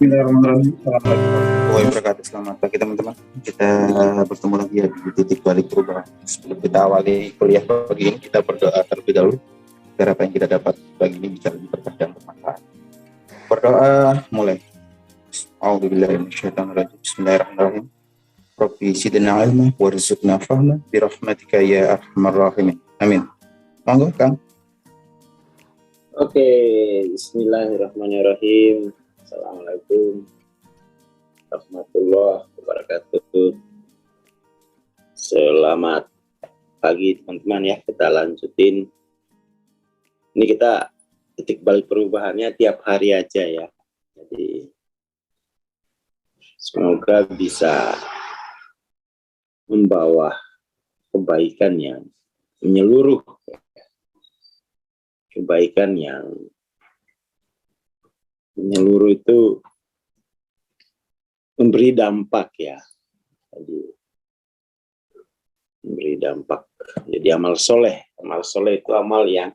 Bismillahirrahmanirrahim. Assalamualaikum warahmatullahi wabarakatuh. Selamat pagi teman-teman. Kita bertemu lagi ya di titik balik perubahan. Sebelum kita awali kuliah pagi ini, kita berdoa terlebih dahulu agar apa yang kita dapat pagi ini bisa lebih berkah dan bermanfaat. Berdoa mulai. A'udzubillahi minasyaitonirrajim. Bismillahirrahmanirrahim. Rabbi zidna ilma warzuqna fahma birahmatika ya arhamar rahimin. Amin. Monggo, Kang. Oke, bismillahirrahmanirrahim. Assalamualaikum warahmatullahi wabarakatuh. Selamat pagi teman-teman ya, kita lanjutin. Ini kita titik balik perubahannya tiap hari aja ya. Jadi semoga bisa membawa kebaikan yang menyeluruh. Kebaikan yang menyeluruh itu memberi dampak ya. Jadi memberi dampak. Jadi amal soleh itu amal yang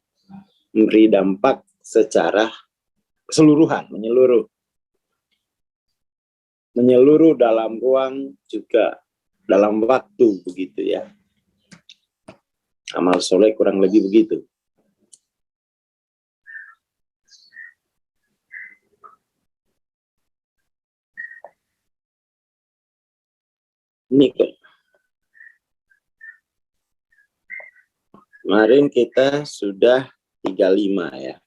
memberi dampak secara keseluruhan, menyeluruh dalam ruang juga dalam waktu begitu ya. Amal soleh kurang lebih begitu. Ini kan kemarin kita sudah 35 ya.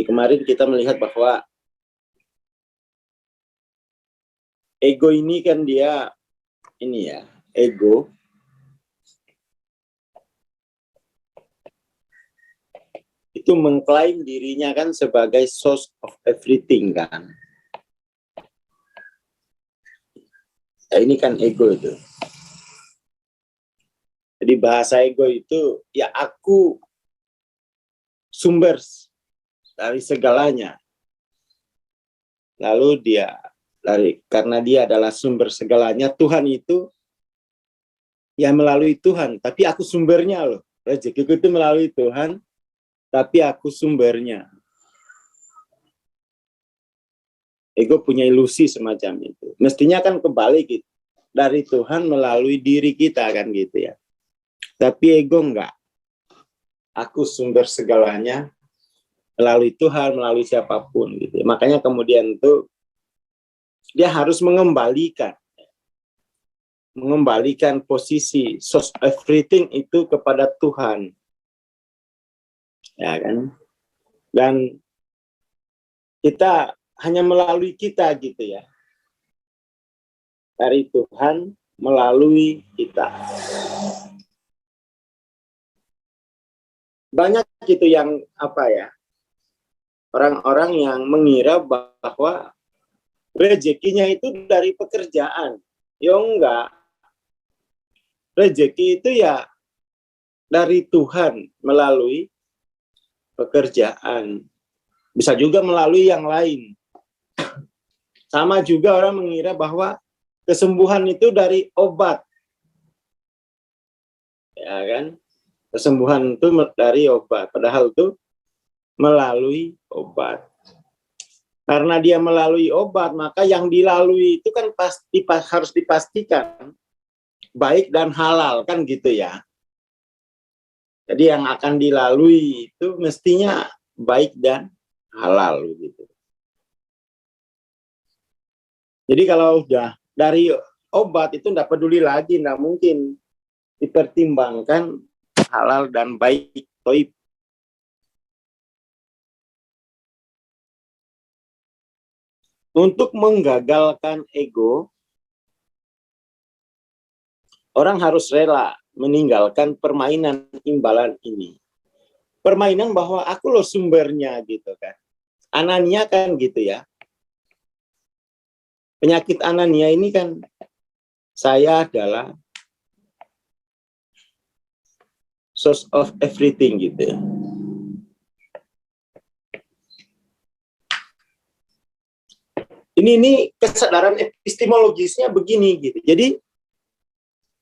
Kemarin kita melihat bahwa ego ini kan dia ini ya, ego itu mengklaim dirinya kan sebagai source of everything kan. Ya, ini kan ego itu. Jadi bahasa ego itu ya aku sumber dari segalanya. Lalu karena dia adalah sumber segalanya, Tuhan itu ya melalui Tuhan, tapi aku sumbernya loh. Rezekiku itu melalui Tuhan, tapi aku sumbernya. Ego punya ilusi semacam itu. Mestinya kan kebalik gitu. Dari Tuhan melalui diri kita kan gitu ya. Tapi ego enggak. Aku sumber segalanya melalui Tuhan, melalui siapapun gitu. Makanya kemudian tuh dia harus mengembalikan posisi source everything itu kepada Tuhan. Ya kan? Dan kita hanya melalui kita gitu ya. Dari Tuhan melalui kita. Banyak gitu yang apa ya? Orang-orang yang mengira bahwa rezekinya itu dari pekerjaan. Ya enggak. Rezeki itu ya dari Tuhan melalui pekerjaan. Bisa juga melalui yang lain. Sama juga orang mengira bahwa kesembuhan itu dari obat. Ya kan? Kesembuhan itu dari obat. Padahal itu melalui obat. Karena dia melalui obat, maka yang dilalui itu kan harus dipastikan baik dan halal kan gitu ya. Jadi yang akan dilalui itu mestinya baik dan halal gitu. Jadi kalau udah dari obat itu tidak peduli lagi, tidak mungkin dipertimbangkan halal dan baik, toib. Untuk menggagalkan ego, orang harus rela meninggalkan permainan imbalan ini. Permainan bahwa aku loh sumbernya gitu kan. Anania kan gitu ya. Penyakit anania ini kan saya adalah source of everything gitu ya. Ini kesadaran epistemologisnya begini gitu. Jadi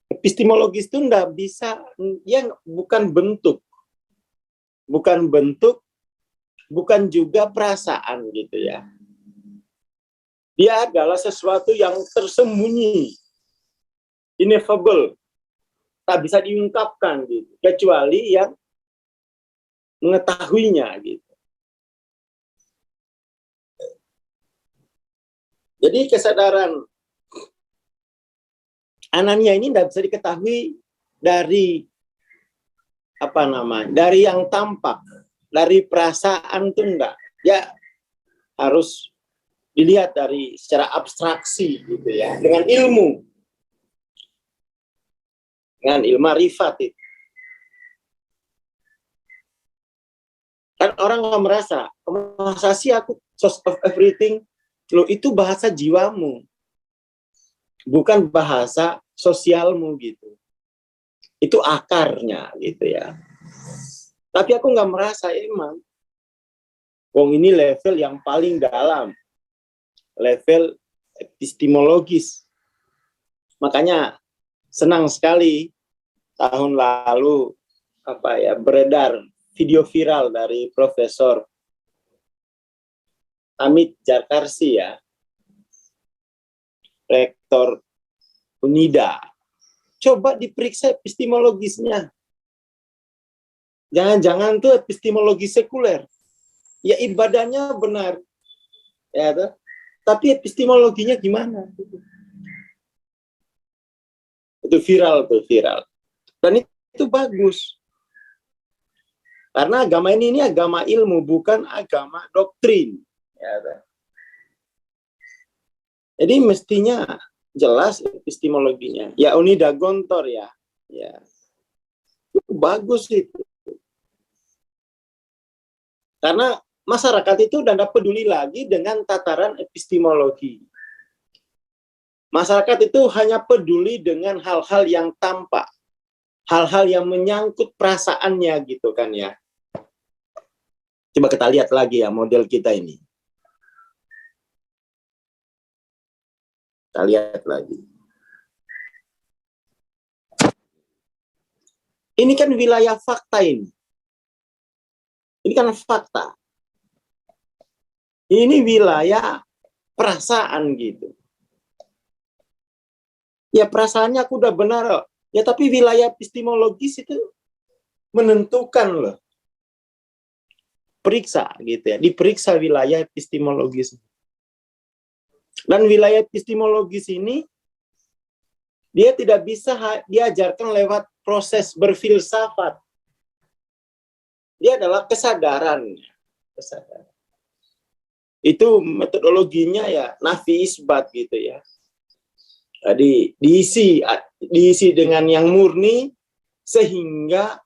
epistemologis itu enggak bisa, ya bukan bentuk bukan juga perasaan gitu ya. Dia adalah sesuatu yang tersembunyi, ineffable, tak bisa diungkapkan gitu, kecuali yang mengetahuinya gitu. Jadi kesadaran Anania ini tidak bisa diketahui dari dari yang tampak, dari perasaan tuh enggak. Ya harus dilihat dari secara abstraksi gitu ya, dengan ilmu marifat itu. Kan orang nggak merasa, masa sih aku source of everything? Loh, itu bahasa jiwamu, bukan bahasa sosialmu gitu. Itu akarnya gitu ya. Tapi aku nggak merasa emang. Wong ini level yang paling dalam, level epistemologis. Makanya senang sekali tahun lalu beredar video viral dari Profesor Amit Jarkarsi ya, Rektor Unida. Coba diperiksa epistemologisnya. Jangan-jangan tuh epistemologi sekuler. Ya ibadahnya benar. Ya, tuh. Tapi epistemologinya gimana? Itu viral tuh, viral. Dan itu bagus. Karena agama ini agama ilmu, bukan agama doktrin. Ya, tuh. Jadi mestinya jelas epistemologinya. Ya Unida Gontor ya. Ya. Itu bagus itu. Karena masyarakat itu udah tidak peduli lagi dengan tataran epistemologi. Masyarakat itu hanya peduli dengan hal-hal yang tampak, hal-hal yang menyangkut perasaannya gitu kan ya. Coba kita lihat lagi ya model kita ini. Kita lihat lagi. Ini kan wilayah fakta ini. Ini kan fakta. Ini wilayah perasaan gitu. Ya perasaannya aku udah benar loh. Ya tapi wilayah epistemologis itu menentukan loh. Periksa gitu ya. Diperiksa wilayah epistemologis. Dan wilayah epistemologis ini dia tidak bisa diajarkan lewat proses berfilsafat. Dia adalah kesadaran. Kesadaran. Itu metodologinya ya nafi isbat gitu ya. Jadi diisi dengan yang murni sehingga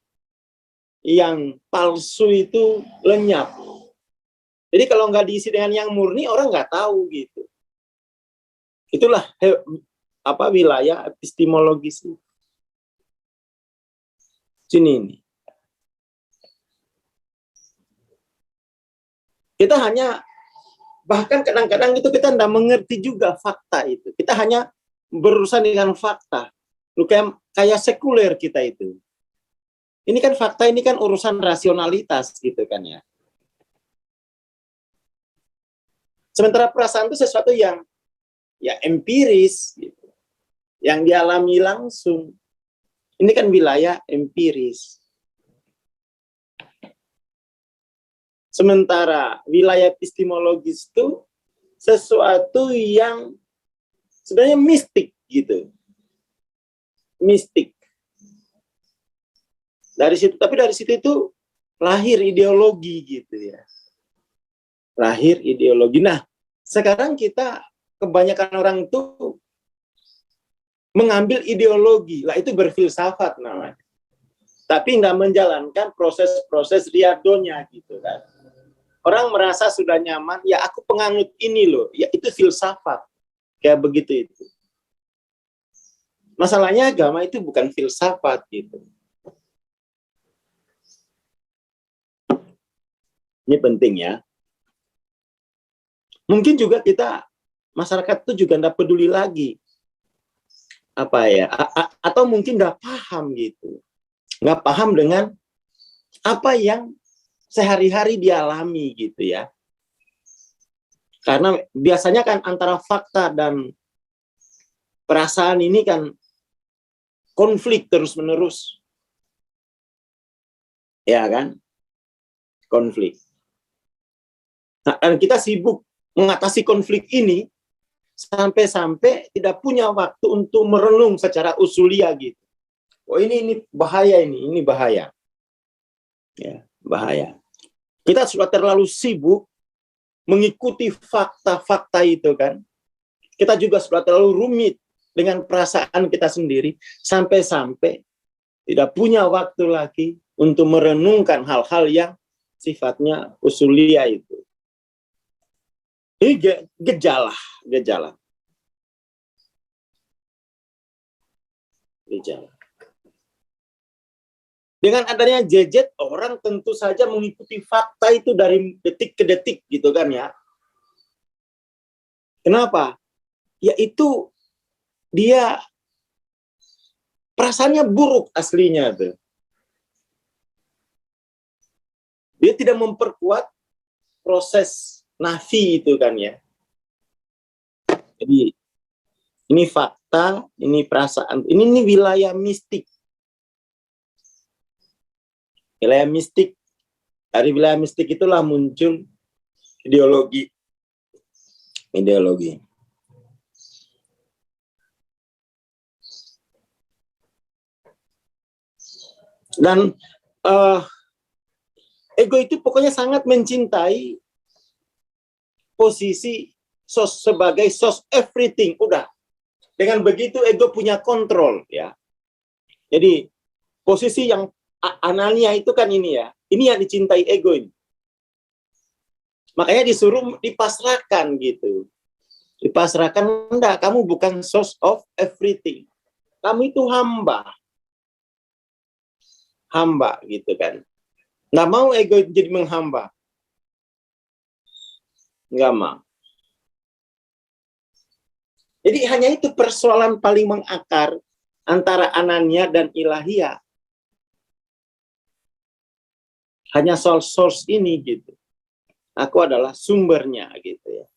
yang palsu itu lenyap. Jadi kalau nggak diisi dengan yang murni orang nggak tahu gitu. Itulah wilayah epistemologis. Sini ini. Kita hanya bahkan kadang-kadang itu kita tidak mengerti juga fakta itu. Kita hanya berurusan dengan fakta. Kayak sekuler kita itu. Ini kan fakta, ini kan urusan rasionalitas gitu kan ya. Sementara perasaan itu sesuatu yang ya empiris gitu. Yang dialami langsung. Ini kan wilayah empiris. Sementara wilayah epistemologis itu sesuatu yang sebenarnya mistik gitu. Mistik. Tapi dari situ itu lahir ideologi gitu ya. Lahir ideologi. Nah, sekarang kita kebanyakan orang itu mengambil ideologi. Lah itu berfilsafat namanya. Tapi nggak menjalankan proses-proses riadonya gitu kan. Orang merasa sudah nyaman, ya aku penganut ini loh, ya itu filsafat. Kayak begitu itu. Masalahnya agama itu bukan filsafat gitu. Ini penting ya. Mungkin juga masyarakat itu juga nggak peduli lagi. Atau mungkin nggak paham gitu. Nggak paham dengan apa yang sehari-hari dialami gitu ya. Karena biasanya kan antara fakta dan perasaan ini kan konflik terus-menerus. Ya kan? Konflik. Nah, dan kita sibuk mengatasi konflik ini sampai-sampai tidak punya waktu untuk merenung secara usulia gitu. Oh ini bahaya ini bahaya. Ya, bahaya. Kita sudah terlalu sibuk mengikuti fakta-fakta itu kan. Kita juga sudah terlalu rumit dengan perasaan kita sendiri sampai-sampai tidak punya waktu lagi untuk merenungkan hal-hal yang sifatnya usulia itu. Ini gejala. Dengan adanya gadget, orang tentu saja mengikuti fakta itu dari detik ke detik gitu kan ya. Kenapa? Yaitu dia perasaannya buruk aslinya tuh. Dia tidak memperkuat proses nafi itu kan ya. Jadi ini fakta, ini perasaan, ini wilayah mistik. Wilayah mistik. Dari wilayah mistik itulah muncul ideologi. Dan ego itu pokoknya sangat mencintai posisi sebagai source everything. Udah. Dengan begitu ego punya kontrol ya. Jadi posisi yang Anania itu kan ini ya. Ini yang dicintai ego ini. Makanya disuruh dipasrahkan gitu. Dipasrahkan, enggak, kamu bukan source of everything. Kamu itu hamba. Hamba gitu kan. Nggak mau ego jadi menghamba. Nggak mau. Jadi hanya itu persoalan paling mengakar antara Anania dan Ilahiyah. Hanya soal source ini gitu. Aku adalah sumbernya gitu ya.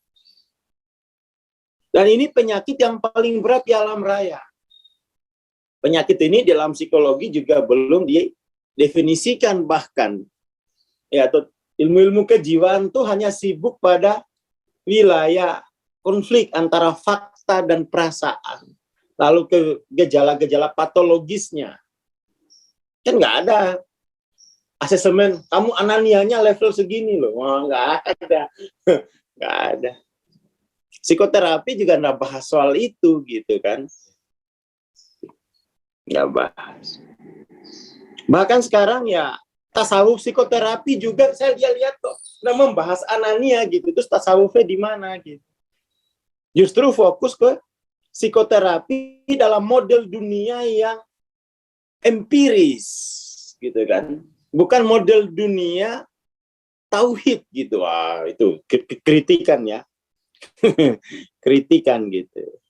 Dan ini penyakit yang paling berat di alam raya. Penyakit ini dalam psikologi juga belum didefinisikan bahkan. Ya, atau ilmu-ilmu kejiwaan tuh hanya sibuk pada wilayah konflik antara fakta dan perasaan. Lalu ke gejala-gejala patologisnya. Kan nggak ada asesmen, kamu ananianya level segini loh. Wah, nggak ada. Nggak ada. Psikoterapi juga nggak bahas soal itu gitu kan. Nggak bahas. Bahkan sekarang ya tasawuf psikoterapi juga saya lihat kok nggak membahas anania gitu. Terus tasawufnya di mana gitu. Justru fokus ke psikoterapi dalam model dunia yang empiris gitu kan. Bukan model dunia tauhid gitu. Wah, itu kritikan ya. Kritikan gitu.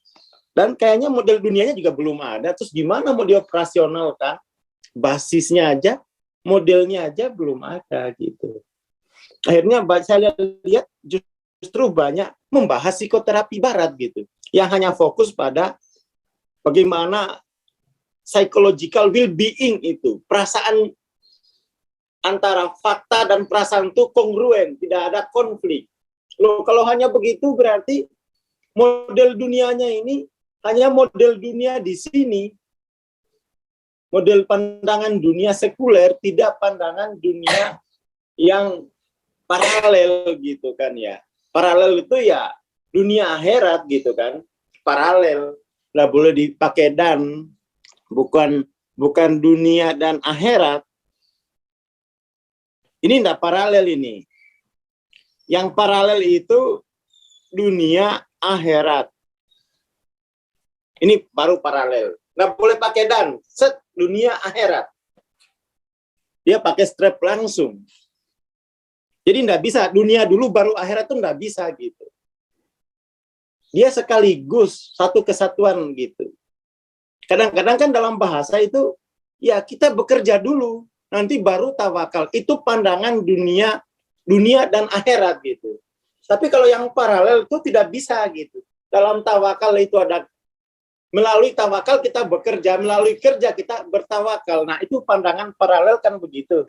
Dan kayaknya model dunianya juga belum ada. Terus gimana mau dioperasionalkan? Basisnya aja, modelnya aja belum ada gitu. Akhirnya saya lihat justru banyak membahas psikoterapi barat gitu. Yang hanya fokus pada bagaimana psychological well-being itu. Perasaan antara fakta dan perasaan itu kongruen, tidak ada konflik. Loh, kalau hanya begitu berarti model dunianya ini hanya model dunia di sini. Model pandangan dunia sekuler, tidak pandangan dunia yang paralel gitu kan ya. Paralel itu ya dunia akhirat gitu kan. Paralel, nggak boleh dipakai dan, bukan dunia dan akhirat. Ini enggak paralel ini. Yang paralel itu dunia akhirat. Ini baru paralel. Nggak boleh pakai dan. Set, dunia akhirat. Dia pakai strap langsung. Jadi enggak bisa. Dunia dulu baru akhirat itu enggak bisa gitu. Dia sekaligus satu kesatuan gitu. Kadang-kadang kan dalam bahasa itu, ya kita bekerja dulu. nanti baru tawakal. Itu pandangan dunia dan akhirat gitu. Tapi kalau yang paralel itu tidak bisa gitu. Dalam tawakal itu ada, melalui tawakal kita bekerja, melalui kerja kita bertawakal. Nah, itu pandangan paralel kan begitu.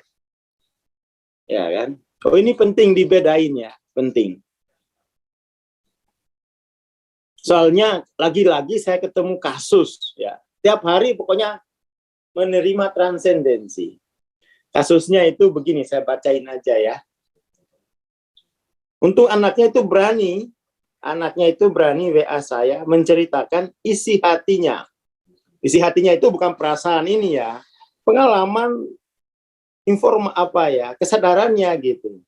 Ya kan? Oh, ini penting dibedain ya, penting. Soalnya lagi-lagi saya ketemu kasus ya. Tiap hari pokoknya menerima transendensi. Kasusnya itu begini, saya bacain aja ya. Untuk anaknya itu berani WA saya menceritakan isi hatinya. Isi hatinya itu bukan perasaan ini ya, pengalaman, kesadarannya gitu.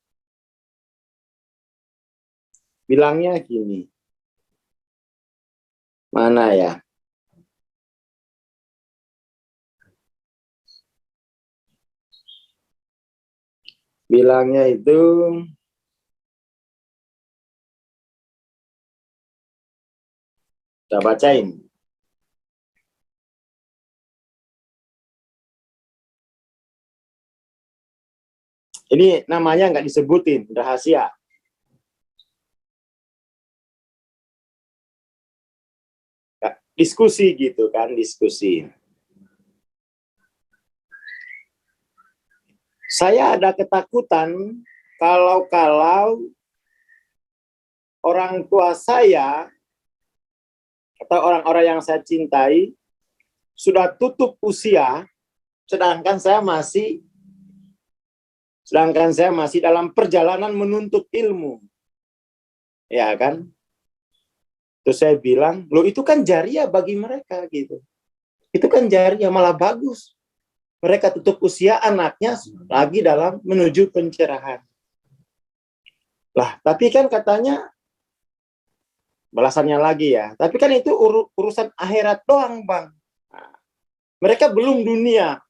Bilangnya gini, mana ya? Bilangnya itu, kita bacain. Ini namanya nggak disebutin, rahasia. Diskusi gitu kan, diskusi. Saya ada ketakutan kalau orang tua saya atau orang-orang yang saya cintai sudah tutup usia, sedangkan saya masih dalam perjalanan menuntut ilmu. Ya kan? Terus saya bilang, loh itu kan jariah bagi mereka gitu. Itu kan jariah, malah bagus. Mereka tutup usia, anaknya lagi dalam menuju pencerahan. Lah, tapi kan katanya, balasannya lagi ya, tapi kan itu urusan akhirat doang, Bang. Nah, mereka belum dunia.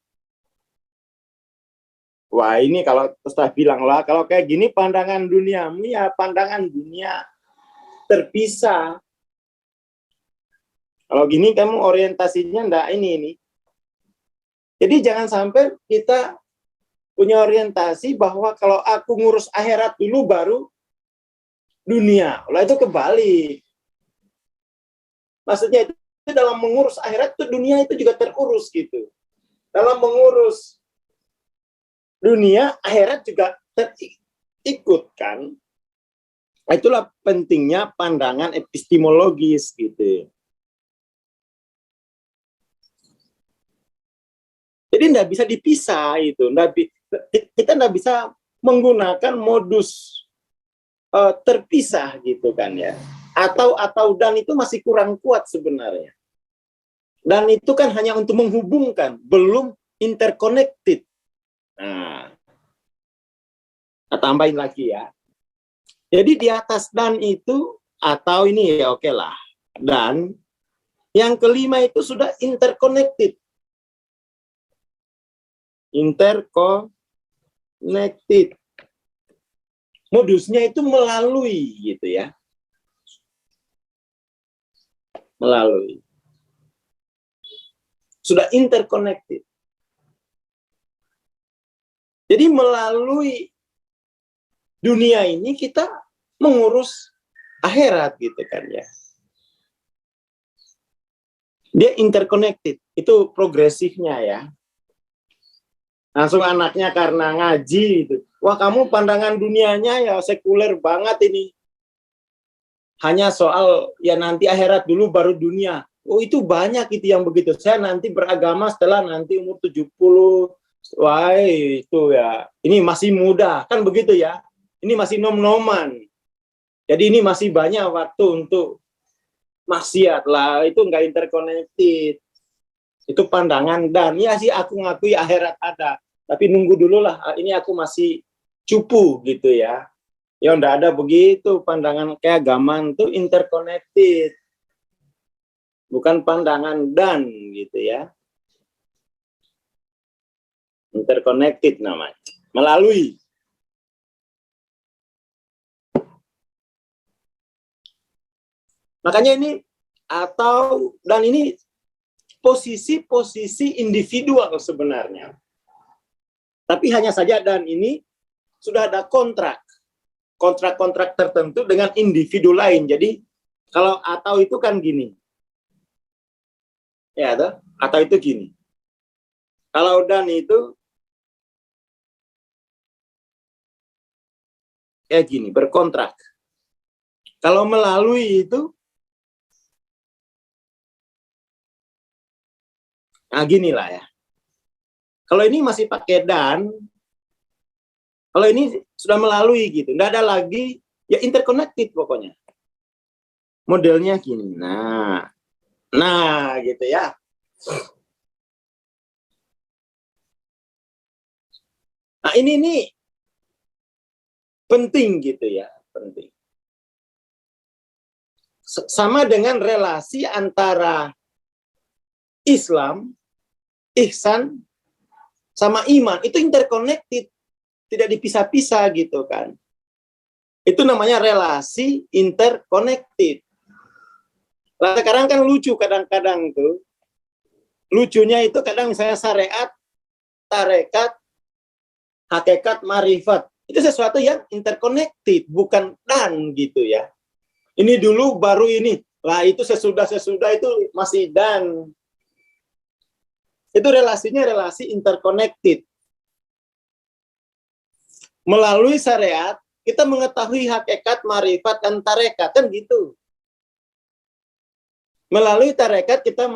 Wah, ini kalau Ustaz bilang lah, kalau kayak gini pandangan duniamu ya pandangan dunia terpisah. Kalau gini kamu orientasinya enggak ini. Jadi jangan sampai kita punya orientasi bahwa kalau aku ngurus akhirat dulu baru dunia. Lah itu kebalik. Maksudnya itu dalam mengurus akhirat itu dunia itu juga terurus gitu. Dalam mengurus dunia, akhirat juga terikut kan. Itulah pentingnya pandangan epistemologis gitu. Jadi tidak bisa dipisah itu. Kita tidak bisa menggunakan modus terpisah gitu kan ya. Atau dan itu masih kurang kuat sebenarnya. Dan itu kan hanya untuk menghubungkan, belum interconnected. Nah, kita tambahin lagi ya. Jadi di atas dan itu, atau ini ya oke lah. Dan yang kelima itu sudah interconnected. Interconnected. Modusnya itu melalui gitu ya. Melalui. Sudah interconnected. Jadi melalui dunia ini kita mengurus akhirat gitu kan ya. Dia interconnected. Itu progresifnya ya. Langsung anaknya karena ngaji gitu. Wah, kamu pandangan dunianya ya sekuler banget ini. Hanya soal ya nanti akhirat dulu baru dunia. Oh, itu banyak itu yang begitu. Saya nanti beragama setelah nanti umur 70. Wah, itu ya. Ini masih muda, kan begitu ya. Ini masih nom-noman. Jadi ini masih banyak waktu untuk maksiat lah. Itu enggak interconnected. Itu pandangan dan ya sih aku ngakui akhirat ada. Tapi nunggu dulu lah, ini aku masih cupu gitu ya. Ya enggak ada begitu, pandangan keagamaan itu interconnected. Bukan pandangan dan gitu ya. Interconnected namanya. Melalui. Makanya ini, dan ini posisi-posisi individual sebenarnya. Tapi hanya saja dan ini sudah ada kontrak tertentu dengan individu lain. Jadi kalau atau itu kan gini. Ya, atau itu gini. Kalau dan itu kayak gini, berkontrak. Kalau melalui itu, nah gini lah ya. Kalau ini masih pakai dan, kalau ini sudah melalui gitu, nggak ada lagi, ya interconnected pokoknya. Modelnya gini, nah gitu ya. Nah ini penting gitu ya, penting. Sama dengan relasi antara Islam, ihsan, sama iman, itu interconnected, tidak dipisah-pisah gitu kan. Itu namanya relasi interconnected. Nah, sekarang kan lucu kadang-kadang tuh, lucunya itu kadang misalnya syariat, tarekat, hakikat, marifat, itu sesuatu yang interconnected, bukan dan gitu ya. Ini dulu baru ini, lah itu sesudah itu masih dan. Itu relasinya relasi interconnected. Melalui syariat, kita mengetahui hakikat, marifat, dan tarekat, kan gitu. Melalui tarekat, kita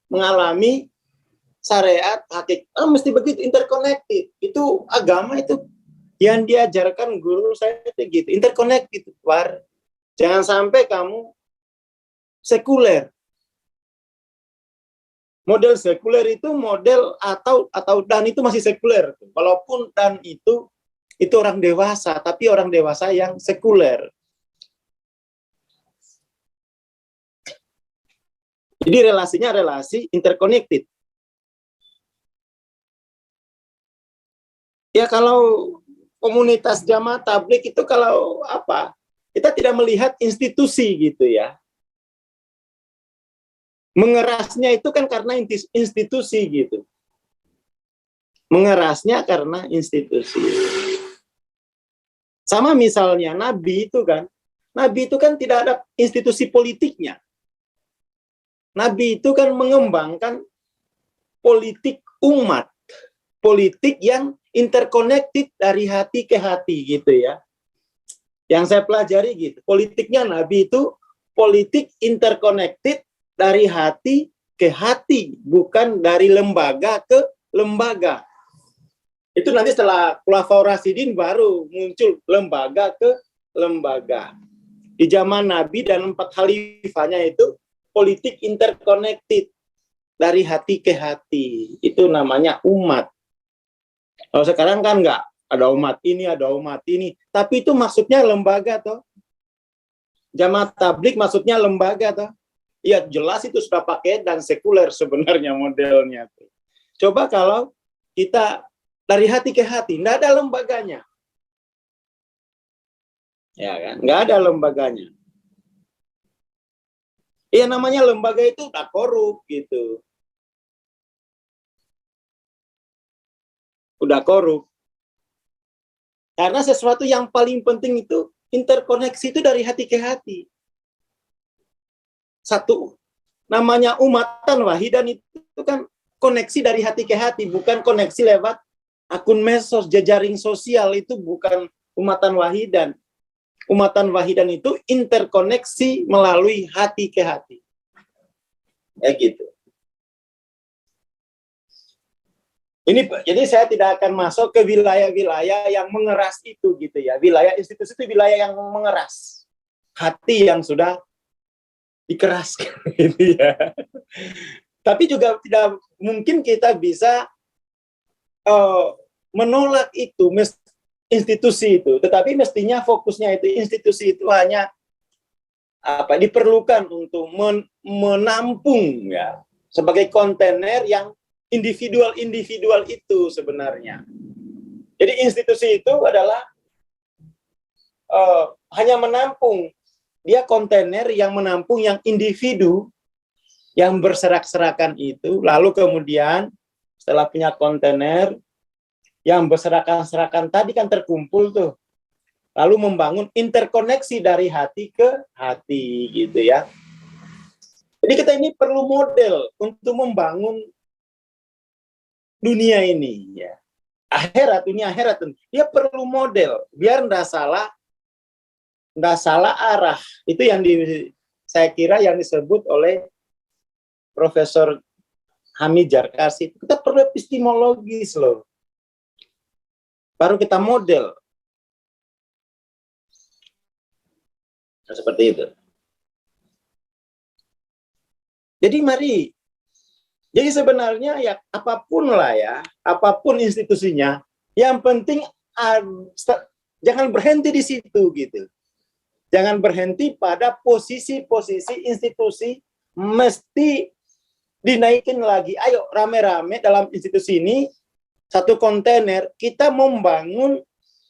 mengalami syariat, hakikat, mesti begitu, interconnected. Itu agama itu yang diajarkan guru saya itu gitu, interconnected. Jangan sampai kamu sekuler. Model sekuler itu model atau dan itu masih sekuler. Walaupun dan itu orang dewasa, tapi orang dewasa yang sekuler. Jadi relasinya relasi interconnected. Ya kalau komunitas jamaah tabligh itu kalau apa? Kita tidak melihat institusi gitu ya. Mengerasnya itu kan karena institusi gitu. Mengerasnya karena institusi. Sama misalnya Nabi itu kan tidak ada institusi politiknya. Nabi itu kan mengembangkan politik umat, politik yang interconnected dari hati ke hati gitu ya. Yang saya pelajari gitu, politiknya Nabi itu politik interconnected dari hati ke hati, bukan dari lembaga ke lembaga. Itu nanti setelah Khulafaur Rasyidin baru muncul lembaga ke lembaga. Di zaman Nabi dan 4 khalifahnya itu politik interconnected dari hati ke hati. Itu namanya umat. Kalau sekarang kan enggak, ada umat ini, ada umat ini. Tapi itu maksudnya lembaga toh. Jamaah tabligh maksudnya lembaga toh. Ya jelas itu sudah pakai dan sekuler sebenarnya modelnya. Coba kalau kita dari hati ke hati, enggak ada lembaganya. Ya kan, enggak ada lembaganya. Ya namanya lembaga itu udah korup gitu. Udah korup. Karena sesuatu yang paling penting itu interkoneksi itu dari hati ke hati. Satu, namanya umatan wahidan itu kan koneksi dari hati ke hati, bukan koneksi lewat akun medsos, jejaring sosial, itu bukan umatan wahidan. Umatan wahidan itu interkoneksi melalui hati ke hati. Ya gitu. Jadi saya tidak akan masuk ke wilayah-wilayah yang mengeras itu gitu ya. Wilayah institusi itu wilayah yang mengeras. Hati yang sudah dikeraskan gitu ya. Tapi juga tidak mungkin kita bisa menolak itu institusi itu, tetapi mestinya fokusnya itu institusi itu hanya diperlukan untuk menampung ya sebagai kontainer yang individual itu sebenarnya. Jadi institusi itu adalah hanya menampung, dia kontainer yang menampung yang individu yang berserak-serakan itu, lalu kemudian setelah punya kontainer yang berserakan-serakan tadi kan terkumpul tuh. Lalu membangun interkoneksi dari hati ke hati gitu ya. Jadi kita ini perlu model untuk membangun dunia ini ya. Dunia akhirat dia perlu model biar nggak salah arah. Itu yang saya kira yang disebut oleh Profesor Hamid Jarkasi. Kita perlu epistemologis loh. Baru kita model. Nah, seperti itu. Jadi mari. Jadi sebenarnya ya apapun lah ya, apapun institusinya, yang penting jangan berhenti di situ gitu. Jangan berhenti pada posisi-posisi institusi, mesti dinaikin lagi. Ayo rame-rame dalam institusi ini, satu kontainer, kita membangun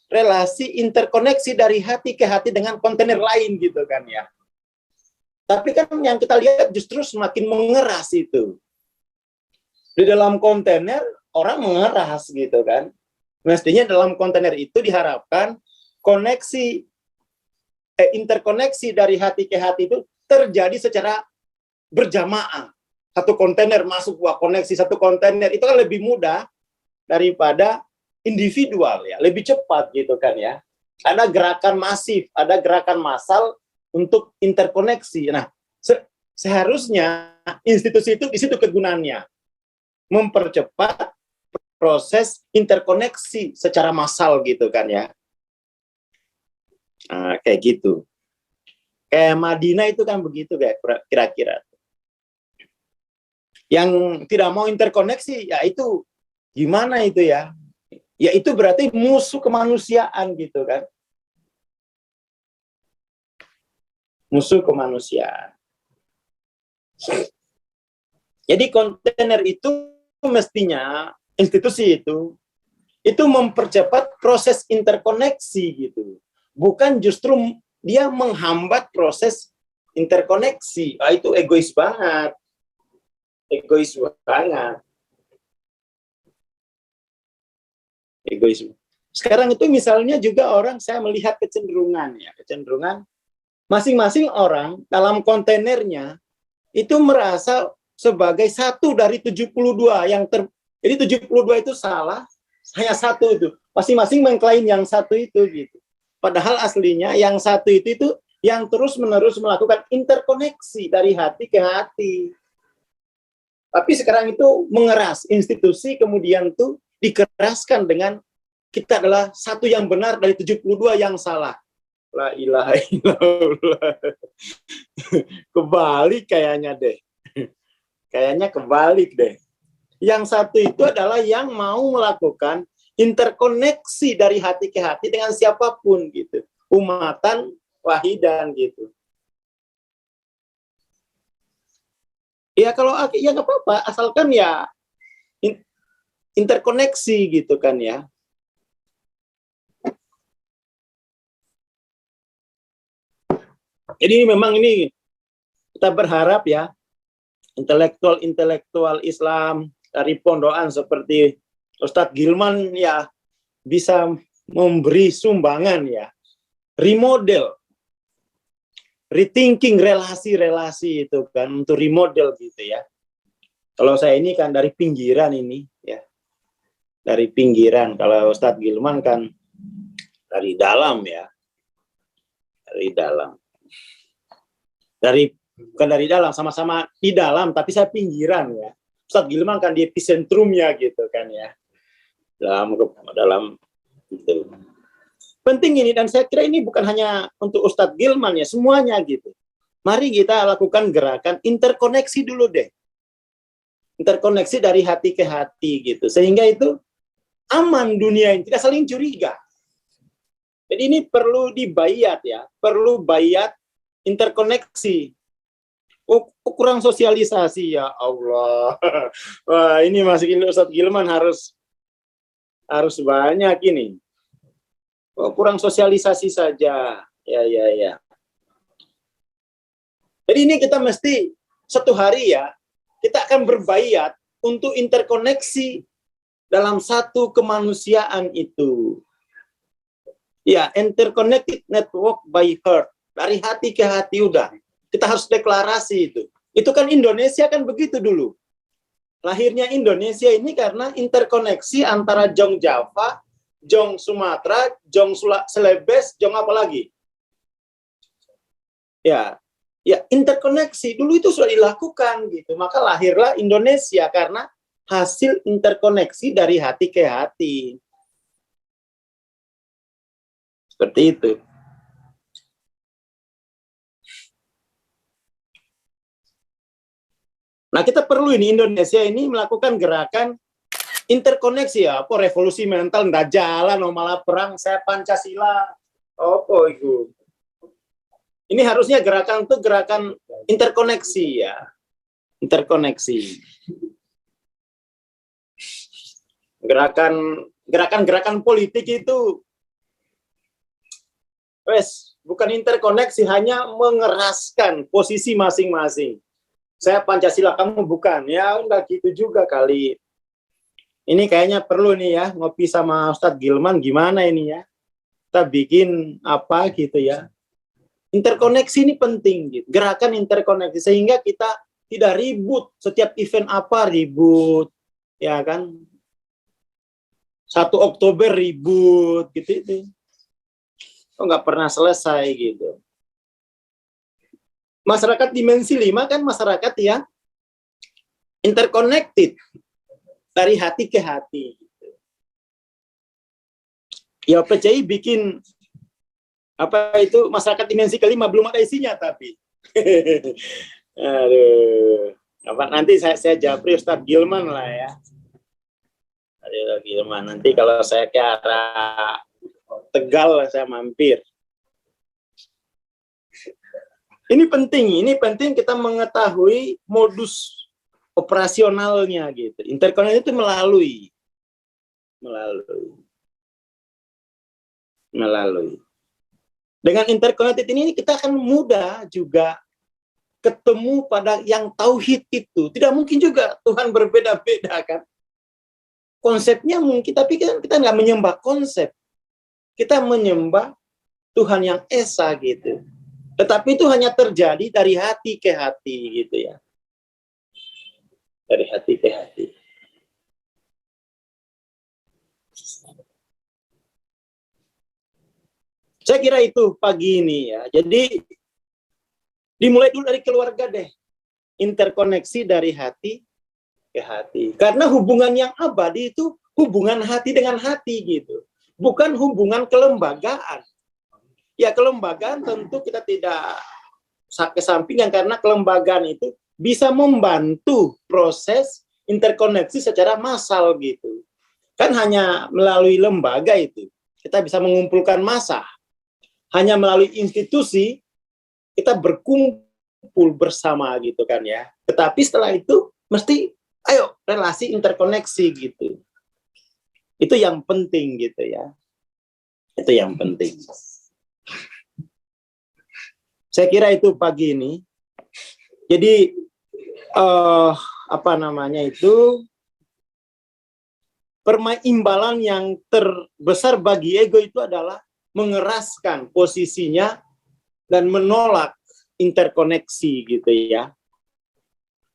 relasi interkoneksi dari hati ke hati dengan kontainer lain gitu kan ya. Tapi kan yang kita lihat justru semakin mengeras itu. Di dalam kontainer orang mengeras gitu kan. Mestinya dalam kontainer itu diharapkan koneksi interkoneksi dari hati ke hati itu terjadi secara berjamaah. Satu kontainer masuk buat koneksi satu kontainer itu kan lebih mudah daripada individual ya, lebih cepat gitu kan ya. Ada gerakan masif, ada gerakan massal untuk interkoneksi. Nah, seharusnya institusi itu di situ kegunaannya, mempercepat proses interkoneksi secara massal gitu kan ya. Nah, kayak gitu. Kayak Madinah itu kan begitu kayak kira-kira. Yang tidak mau interkoneksi, ya itu gimana itu ya? Ya itu berarti musuh kemanusiaan gitu kan. Musuh kemanusiaan. Jadi kontainer itu mestinya, institusi itu mempercepat proses interkoneksi gitu. Bukan justru dia menghambat proses interkoneksi. Ah, itu egois banget. Egois banget. Egoisme. Sekarang itu misalnya juga orang, saya melihat kecenderungan masing-masing orang dalam kontainernya itu merasa sebagai satu dari 72 jadi 72 itu salah, saya satu itu. Masing-masing mengklaim yang satu itu gitu. Padahal aslinya yang satu itu yang terus-menerus melakukan interkoneksi dari hati ke hati. Tapi sekarang itu mengeras institusi, kemudian tuh dikeraskan dengan kita adalah satu yang benar dari 72 yang salah. La ilaha illallah. Kebalik kayaknya deh. Kayaknya kebalik deh. Yang satu itu adalah yang mau melakukan interkoneksi dari hati ke hati dengan siapapun gitu. Umatan wahidan gitu. Ya kalau ya nggak apa-apa, asalkan ya interkoneksi gitu kan ya. Jadi memang ini kita berharap ya intelektual Islam dari pondokan seperti Ustadz Gilman ya bisa memberi sumbangan ya, remodel, rethinking relasi-relasi itu kan untuk remodel gitu ya. Kalau saya ini kan dari pinggiran ini ya, dari pinggiran. Kalau Ustadz Gilman kan dari dalam ya, dari dalam. Bukan dari dalam, sama-sama di dalam, tapi saya pinggiran ya. Ustadz Gilman kan di epicentrumnya gitu kan ya. Dalam itu. Penting ini, dan saya kira ini bukan hanya untuk Ustadz Gilman ya, semuanya gitu. Mari kita lakukan gerakan interkoneksi dulu deh. Interkoneksi dari hati ke hati gitu. Sehingga itu aman dunia ini, tidak saling curiga. Jadi ini perlu dibayat ya, perlu bayat interkoneksi. Oh, kurang sosialisasi ya Allah. Wah, ini masukin Ustadz Gilman harus banyak ini. Oh, kurang sosialisasi saja. Ya. Jadi ini kita mesti satu hari ya, kita akan berbayat untuk interkoneksi dalam satu kemanusiaan itu. Ya, interconnected network by heart. Dari hati ke hati udah. Kita harus deklarasi itu. Itu kan Indonesia kan begitu dulu. Lahirnya Indonesia ini karena interkoneksi antara Jong Java, Jong Sumatera, Jong Celebes, Jong apa lagi? Ya, interkoneksi dulu itu sudah dilakukan gitu. Maka lahirlah Indonesia karena hasil interkoneksi dari hati ke hati. Seperti itu. Nah, kita perlu ini Indonesia ini melakukan gerakan interkoneksi ya. Apa revolusi mental nggak jalan, malah perang, saya Pancasila. Apa itu? Ini harusnya gerakan itu gerakan interkoneksi ya. Interkoneksi. Gerakan politik itu bukan interkoneksi, hanya mengeraskan posisi masing-masing. Saya Pancasila, kamu bukan. Ya, enggak gitu juga kali. Ini kayaknya perlu nih ya, ngopi sama Ustadz Gilman, gimana ini ya? Kita bikin apa gitu ya. Interkoneksi ini penting, gitu. Gerakan interkoneksi, sehingga kita tidak ribut. Setiap event apa ribut, ya kan? 1 Oktober ribut, gitu. Nggak pernah selesai gitu. Masyarakat dimensi 5 kan masyarakat yang interconnected dari hati ke hati. Ya PCI bikin apa itu masyarakat dimensi kelima, belum ada isinya tapi. Aduh. Nanti saya japri Ustadz Gilman lah ya. Aduh, Gilman, nanti kalau saya ke arah Tegal saya mampir. Ini penting kita mengetahui modus operasionalnya gitu. Interkoneksi itu melalui. Dengan interkoneksi ini kita akan mudah juga ketemu pada yang tauhid itu. Tidak mungkin juga Tuhan berbeda-beda kan. Konsepnya mungkin, tapi kita nggak menyembah konsep. Kita menyembah Tuhan yang esa gitu. Tetapi itu hanya terjadi dari hati ke hati gitu ya. Dari hati ke hati. Saya kira itu pagi ini ya. Jadi dimulai dulu dari keluarga deh. Interkoneksi dari hati ke hati. Karena hubungan yang abadi itu hubungan hati dengan hati gitu. Bukan hubungan kelembagaan. Ya, kelembagaan tentu kita tidak kesampingkan karena kelembagaan itu bisa membantu proses interkoneksi secara massal gitu. Kan hanya melalui lembaga itu kita bisa mengumpulkan massa. Hanya melalui institusi kita berkumpul bersama gitu kan ya. Tetapi setelah itu mesti ayo relasi interkoneksi gitu. Itu yang penting gitu ya. Itu yang penting. Saya kira itu pagi ini. Jadi permaimbalan yang terbesar bagi ego itu adalah mengeraskan posisinya dan menolak interkoneksi gitu ya.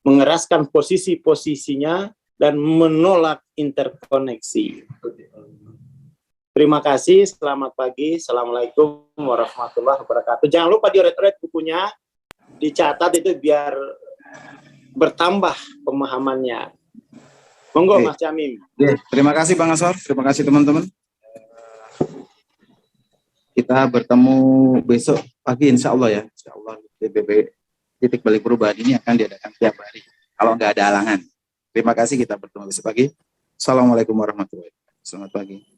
Mengeraskan posisinya dan menolak interkoneksi. Terima kasih, selamat pagi. Assalamualaikum warahmatullahi wabarakatuh. Jangan lupa dioret-oret bukunya, dicatat itu biar bertambah pemahamannya. Monggo Mas Jamim. Terima kasih Bang Asor, terima kasih teman-teman. Kita bertemu besok pagi insya Allah ya. Insya Allah DBB titik balik perubahan ini akan diadakan tiap hari. Kalau nggak ada halangan. Terima kasih, kita bertemu besok pagi. Assalamualaikum warahmatullahi wabarakatuh. Selamat pagi.